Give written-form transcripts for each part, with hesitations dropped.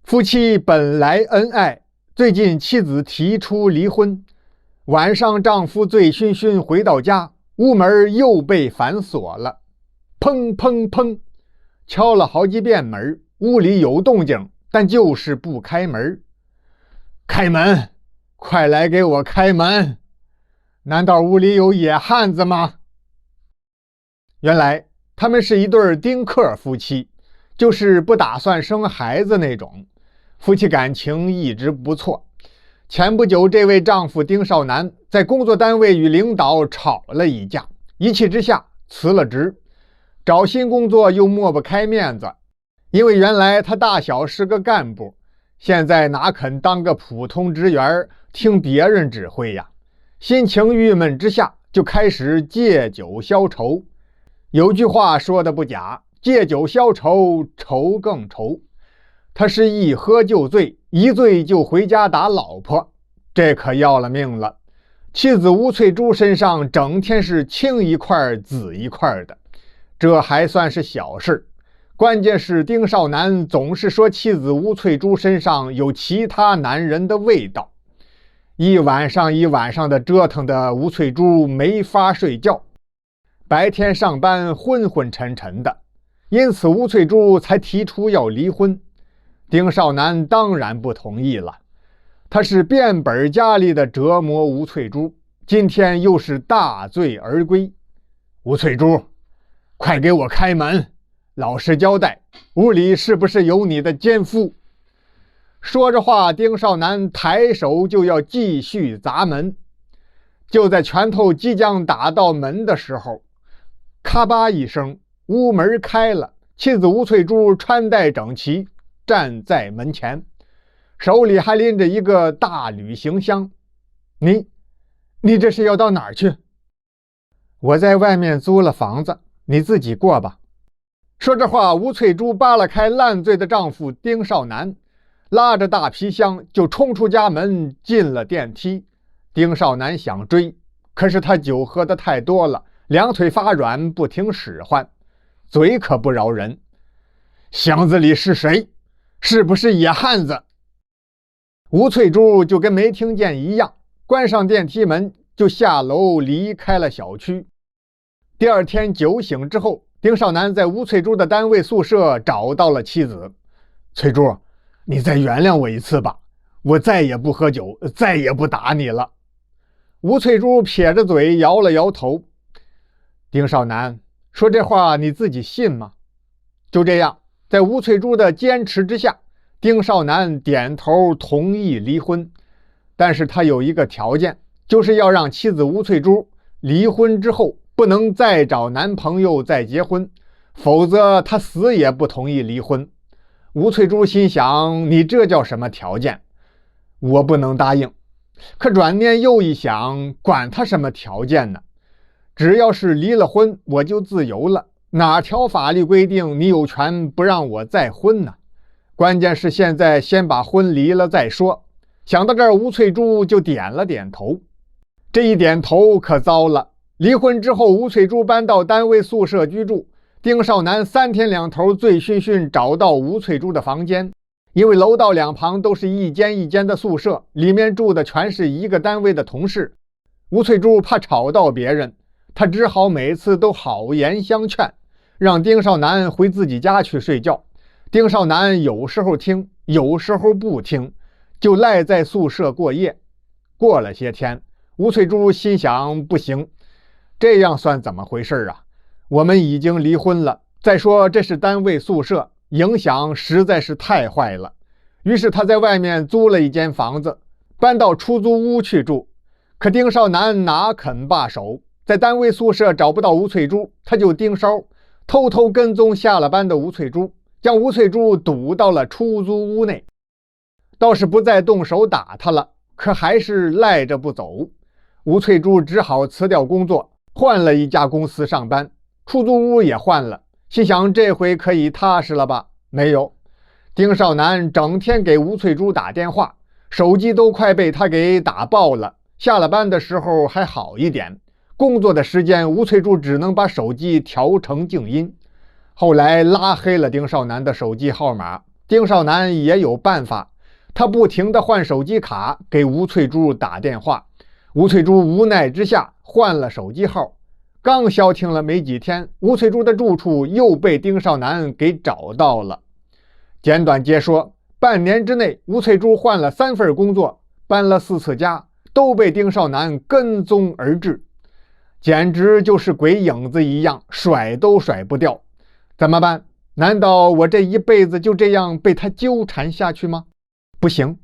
夫妻本来恩爱，最近妻子提出离婚。晚上丈夫醉醺醺回到家，屋门又被反锁了。砰砰砰，敲了好几遍门，屋里有动静，但就是不开门。开门，快来给我开门！难道屋里有野汉子吗？原来他们是一对丁克夫妻，就是不打算生孩子那种。夫妻感情一直不错。前不久，这位丈夫丁少南在工作单位与领导吵了一架，一气之下辞了职，找新工作又抹不开面子，因为原来他大小是个干部，现在哪肯当个普通职员听别人指挥呀？心情郁闷之下，就开始借酒消愁。有句话说的不假，借酒消愁，愁更愁。他是一喝就醉，一醉就回家打老婆，这可要了命了。妻子吴翠珠身上整天是青一块紫一块的，这还算是小事，关键是丁少南总是说妻子吴翠珠身上有其他男人的味道，一晚上一晚上的折腾的吴翠珠没法睡觉，白天上班昏昏沉沉的，因此吴翠珠才提出要离婚。丁少南当然不同意了，他是变本加厉的折磨吴翠珠，今天又是大醉而归。吴翠珠，快给我开门，老实交代，屋里是不是有你的奸夫？说着话，丁少南抬手就要继续砸门。就在拳头即将打到门的时候，咔吧一声，屋门开了，妻子吴翠珠穿戴整齐，站在门前，手里还拎着一个大旅行箱。你这是要到哪儿去？我在外面租了房子，你自己过吧。说着话，吴翠珠扒拉开烂醉的丈夫丁少南，拉着大皮箱就冲出家门，进了电梯。丁少南想追，可是他酒喝得太多了，两腿发软，不听使唤，嘴可不饶人。箱子里是谁？是不是野汉子？吴翠珠就跟没听见一样，关上电梯门就下楼离开了小区。第二天酒醒之后，丁少南在吴翠珠的单位宿舍找到了妻子。翠珠，你再原谅我一次吧，我再也不喝酒，再也不打你了。吴翠珠撇着嘴摇了摇头。丁少南，说这话你自己信吗？就这样，在吴翠珠的坚持之下，丁少南点头同意离婚。但是他有一个条件，就是要让妻子吴翠珠离婚之后不能再找男朋友再结婚，否则他死也不同意离婚。吴翠珠心想，你这叫什么条件？我不能答应。可转念又一想，管他什么条件呢？只要是离了婚，我就自由了。哪条法律规定你有权不让我再婚呢？关键是现在先把婚离了再说。想到这儿，吴翠珠就点了点头。这一点头可糟了，离婚之后，吴翠珠搬到单位宿舍居住。丁少南3天2头醉醺醺找到吴翠珠的房间，因为楼道两旁都是一间一间的宿舍，里面住的全是一个单位的同事。吴翠珠怕吵到别人，她只好每次都好言相劝，让丁少南回自己家去睡觉。丁少南有时候听，有时候不听，就赖在宿舍过夜。过了些天，吴翠珠心想，不行，这样算怎么回事啊？我们已经离婚了，再说这是单位宿舍，影响实在是太坏了。于是他在外面租了一间房子，搬到出租屋去住。可丁少南哪肯罢手，在单位宿舍找不到吴翠珠，他就盯梢，偷偷跟踪下了班的吴翠珠，将吴翠珠堵到了出租屋内。倒是不再动手打他了，可还是赖着不走。吴翠珠只好辞掉工作，换了一家公司上班，出租屋也换了，心想这回可以踏实了吧？没有，丁少南整天给吴翠珠打电话，手机都快被他给打爆了。下了班的时候还好一点，工作的时间吴翠珠只能把手机调成静音。后来拉黑了丁少南的手机号码，丁少南也有办法，他不停地换手机卡给吴翠珠打电话。吴翠珠无奈之下换了手机号，刚消停了没几天，吴翠珠的住处又被丁少南给找到了。简短截说，半年之内，吴翠珠换了3份工作，搬了4次家，都被丁少南跟踪而至，简直就是鬼影子一样，甩都甩不掉。怎么办？难道我这一辈子就这样被他纠缠下去吗？不行！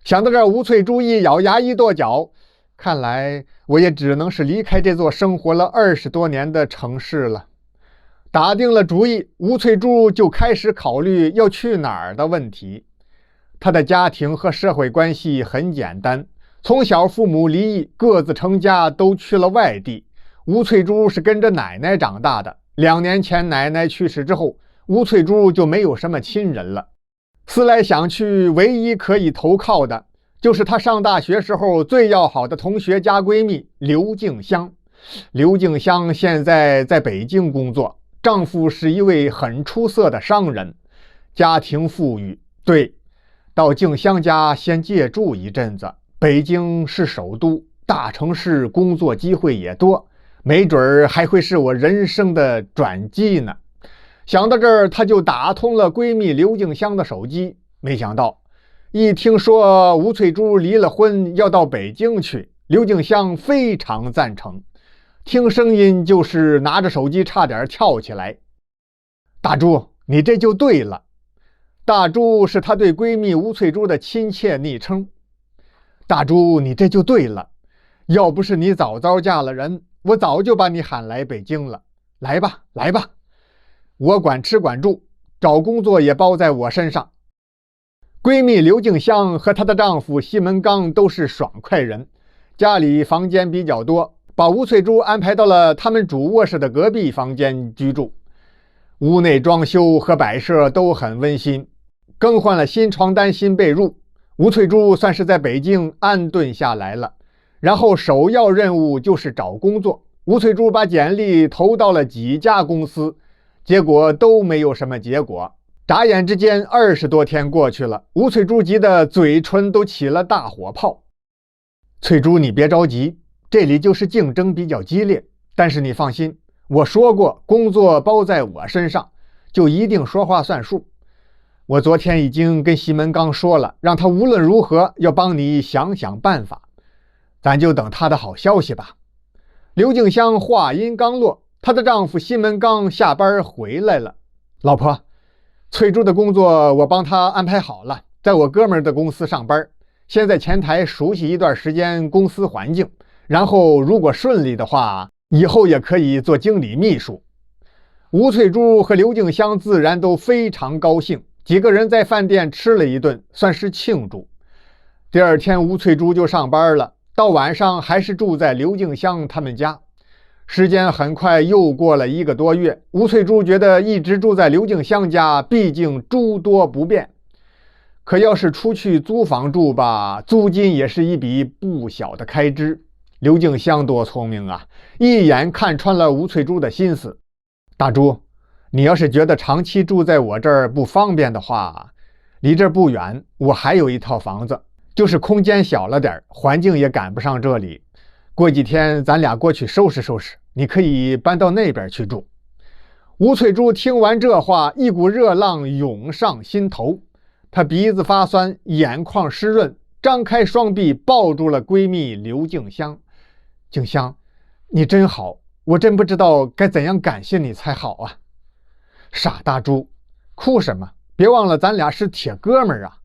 想到这儿，吴翠珠一咬牙一跺脚，看来我也只能是离开这座生活了20多年的城市了。打定了主意，吴翠珠就开始考虑要去哪儿的问题。她的家庭和社会关系很简单，从小父母离异，各自成家，都去了外地。吴翠珠是跟着奶奶长大的，2年前奶奶去世之后，吴翠珠就没有什么亲人了。思来想去，唯一可以投靠的就是她上大学时候最要好的同学加闺蜜刘静香。刘静香现在在北京工作，丈夫是一位很出色的商人，家庭富裕。对，到静香家先借住一阵子。北京是首都，大城市工作机会也多，没准儿还会是我人生的转机呢。想到这儿，她就打通了闺蜜刘静香的手机。没想到一听说吴翠珠离了婚要到北京去，刘静香非常赞成，听声音就是拿着手机差点跳起来。大珠，你这就对了。大珠是她对闺蜜吴翠珠的亲切昵称。大珠，你这就对了，要不是你早早嫁了人，我早就把你喊来北京了。来吧，来吧，我管吃管住，找工作也包在我身上。闺蜜刘静香和她的丈夫西门刚都是爽快人，家里房间比较多，把吴翠珠安排到了他们主卧室的隔壁房间居住。屋内装修和摆设都很温馨，更换了新床单新被褥，吴翠珠算是在北京安顿下来了。然后首要任务就是找工作，吴翠珠把简历投到了几家公司，结果都没有什么结果。眨眼之间20多天过去了，吴翠珠急得嘴唇都起了大火泡。翠珠，你别着急，这里就是竞争比较激烈，但是你放心，我说过工作包在我身上，就一定说话算数。我昨天已经跟西门刚说了，让他无论如何要帮你想想办法，咱就等他的好消息吧。刘静香话音刚落，她的丈夫西门刚下班回来了。老婆，翠珠的工作我帮她安排好了，在我哥们的公司上班，先在前台熟悉一段时间公司环境，然后如果顺利的话，以后也可以做经理秘书。吴翠珠和刘静香自然都非常高兴，几个人在饭店吃了一顿，算是庆祝。第二天吴翠珠就上班了，到晚上还是住在刘静香他们家。时间很快又过了1个多月，吴翠珠觉得一直住在刘静香家毕竟诸多不便，可要是出去租房住吧，租金也是一笔不小的开支。刘静香多聪明啊，一眼看穿了吴翠珠的心思。大珠，你要是觉得长期住在我这儿不方便的话，离这儿不远我还有一套房子，就是空间小了点，环境也赶不上这里。过几天咱俩过去收拾收拾，你可以搬到那边去住。吴翠珠听完这话，一股热浪涌上心头，她鼻子发酸，眼眶湿润，张开双臂抱住了闺蜜刘静香。静香，你真好，我真不知道该怎样感谢你才好啊。傻大猪，哭什么？别忘了咱俩是铁哥们儿啊。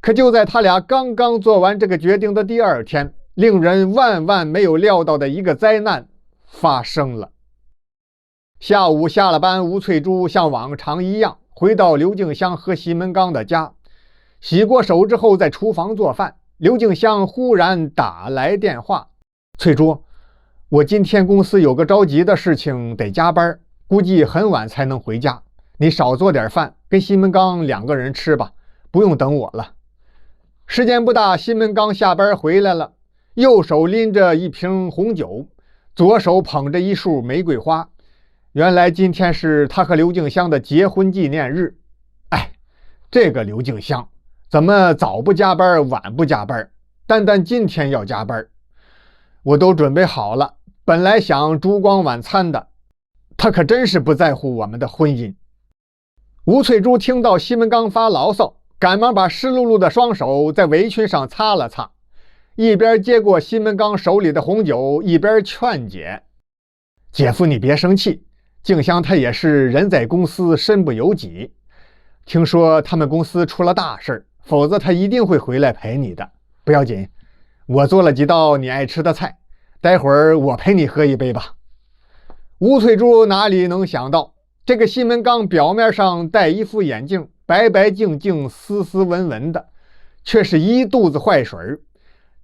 可就在他俩刚刚做完这个决定的第2天，令人万万没有料到的一个灾难发生了。下午下了班，吴翠珠像往常一样回到刘静香和西门刚的家，洗过手之后在厨房做饭。刘静香忽然打来电话：翠珠，我今天公司有个着急的事情得加班，估计很晚才能回家，你少做点饭，跟西门刚2个人吃吧，不用等我了。时间不大，西门刚下班回来了，右手拎着一瓶红酒，左手捧着一束玫瑰花。原来今天是他和刘静香的结婚纪念日。哎，这个刘敬香怎么早不加班晚不加班，单单今天要加班？我都准备好了，本来想烛光晚餐的，他可真是不在乎我们的婚姻。吴翠珠听到西门刚发牢骚，赶忙把湿漉漉的双手在围裙上擦了擦，一边接过西门刚手里的红酒，一边劝解：姐夫你别生气，静香她也是人在公司身不由己，听说他们公司出了大事，否则他一定会回来陪你的。不要紧，我做了几道你爱吃的菜，待会儿我陪你喝一杯吧。吴翠珠哪里能想到，这个西门刚表面上戴一副眼镜，白白净净斯斯文文的，却是一肚子坏水。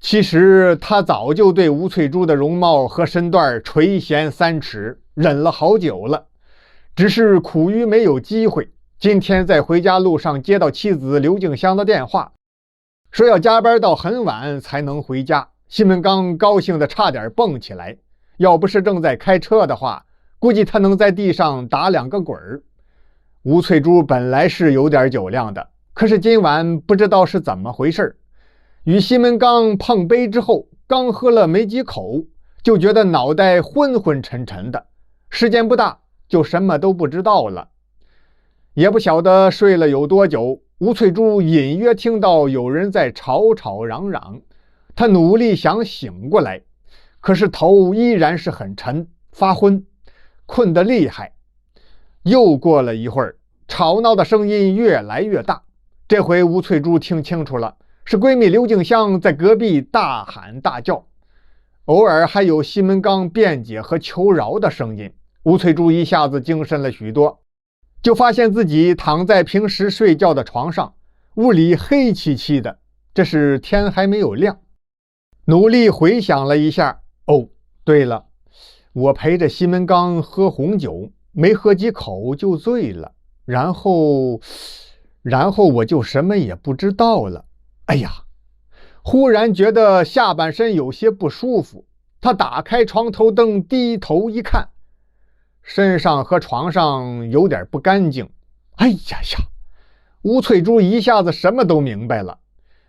其实他早就对吴翠珠的容貌和身段垂涎三尺，忍了好久了，只是苦于没有机会。今天在回家路上接到妻子刘静香的电话，说要加班到很晚才能回家。西门刚高兴的差点蹦起来，要不是正在开车的话，估计他能在地上打2个滚儿。吴翠珠本来是有点酒量的，可是今晚不知道是怎么回事，与西门刚碰杯之后，刚喝了没几口，就觉得脑袋昏昏沉沉的，时间不大就什么都不知道了。也不晓得睡了有多久，吴翠珠隐约听到有人在吵吵嚷嚷，她努力想醒过来，可是头依然是很沉，发昏，困得厉害。又过了一会儿，吵闹的声音越来越大，这回吴翠珠听清楚了，是闺蜜刘静香在隔壁大喊大叫，偶尔还有西门刚辩解和求饶的声音。吴翠珠一下子精神了许多，就发现自己躺在平时睡觉的床上，屋里黑漆漆的，这是天还没有亮。努力回想了一下，哦，对了，我陪着西门刚喝红酒，没喝几口就醉了，然后我就什么也不知道了。哎呀，忽然觉得下半身有些不舒服，他打开床头灯，低头一看，身上和床上有点不干净。哎呀呀，吴翠珠一下子什么都明白了，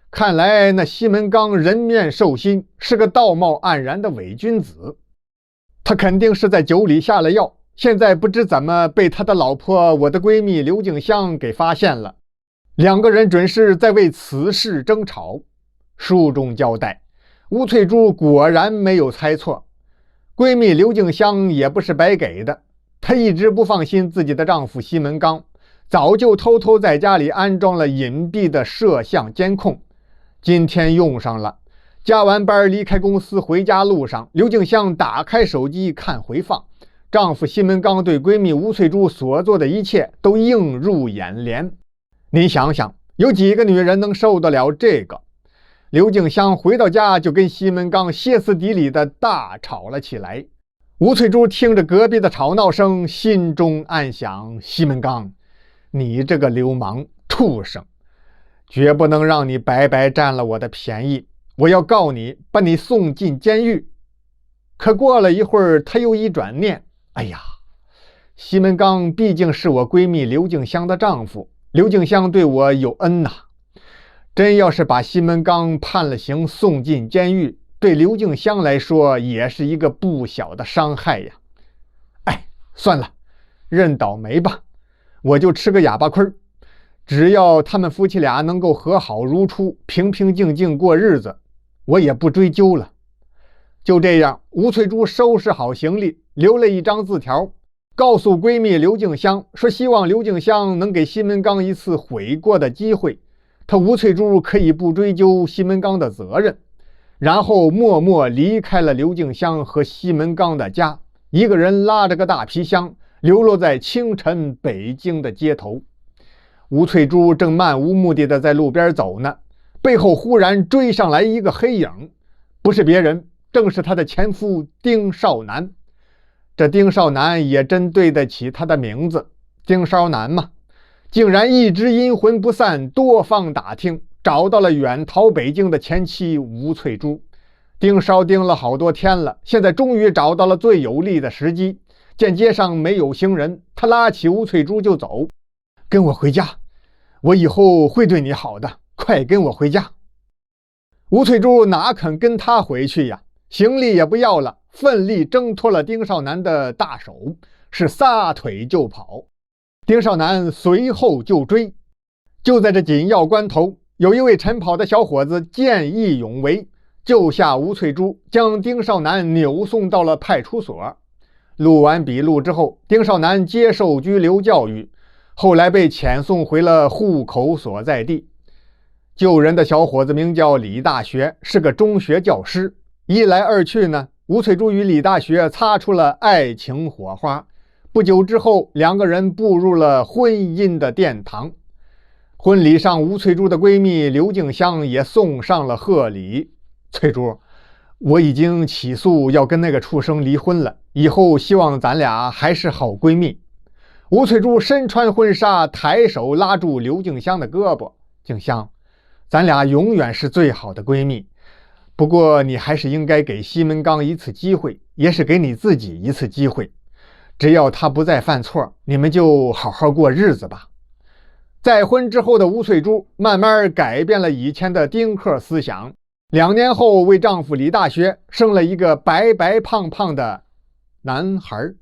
看来那西门刚人面兽心，是个道貌岸然的伪君子。他肯定是在酒里下了药，现在不知怎么被他的老婆我的闺蜜刘静香给发现了，两个人准是在为此事争吵。书中交代，吴翠珠果然没有猜错，闺蜜刘静香也不是白给的，她一直不放心自己的丈夫西门刚，早就偷偷在家里安装了隐蔽的摄像监控，今天用上了。加完班离开公司回家路上，刘静香打开手机看回放，丈夫西门刚对闺蜜吴翠珠所做的一切都映入眼帘。你想想，有几个女人能受得了这个？刘静香回到家就跟西门刚歇斯底里的大吵了起来。吴翠珠听着隔壁的吵闹声，心中暗想：西门刚，你这个流氓畜生，绝不能让你白白占了我的便宜，我要告你，把你送进监狱。可过了一会儿，他又一转念，哎呀，西门刚毕竟是我闺蜜刘静香的丈夫，刘静香对我有恩呐，真要是把西门刚判了刑，送进监狱，对刘静香来说也是一个不小的伤害呀。哎，算了，认倒霉吧，我就吃个哑巴亏，只要他们夫妻俩能够和好如初，平平静静过日子，我也不追究了。就这样，吴翠珠收拾好行李，留了一张字条，告诉闺蜜刘静香，说希望刘静香能给西门刚一次悔过的机会，她吴翠珠可以不追究西门刚的责任。然后默默离开了刘静香和西门刚的家，一个人拉着个大皮箱，流落在清晨北京的街头。吴翠珠正漫无目的的在路边走呢，背后忽然追上来一个黑影，不是别人，正是她的前夫丁少南。这丁少南也真对得起他的名字，丁少南嘛，竟然一直阴魂不散，多方打听，找到了远逃北京的前妻吴翠珠。盯了好多天了，现在终于找到了最有利的时机。见街上没有行人，他拉起吴翠珠就走。跟我回家，我以后会对你好的，快跟我回家。”吴翠珠哪肯跟他回去呀，行李也不要了，奋力挣脱了丁少南的大手，是撒腿就跑。丁少南随后就追。就在这紧要关头，有一位晨跑的小伙子见义勇为，救下吴翠珠，将丁少南扭送到了派出所。录完笔录之后，丁少南接受拘留教育，后来被遣送回了户口所在地。救人的小伙子名叫李大学，是个中学教师。一来二去呢，吴翠珠与李大学擦出了爱情火花。不久之后，两个人步入了婚姻的殿堂。婚礼上，吴翠珠的闺蜜刘静香也送上了贺礼。翠珠，我已经起诉要跟那个畜生离婚了，以后希望咱俩还是好闺蜜。吴翠珠身穿婚纱，抬手拉住刘静香的胳膊：“静香，咱俩永远是最好的闺蜜。不过你还是应该给西门刚一次机会，也是给你自己一次机会。只要他不再犯错，你们就好好过日子吧。”再婚之后的吴翠珠慢慢改变了以前的丁克思想，2年后为丈夫李大学生了一个白白胖胖的男孩。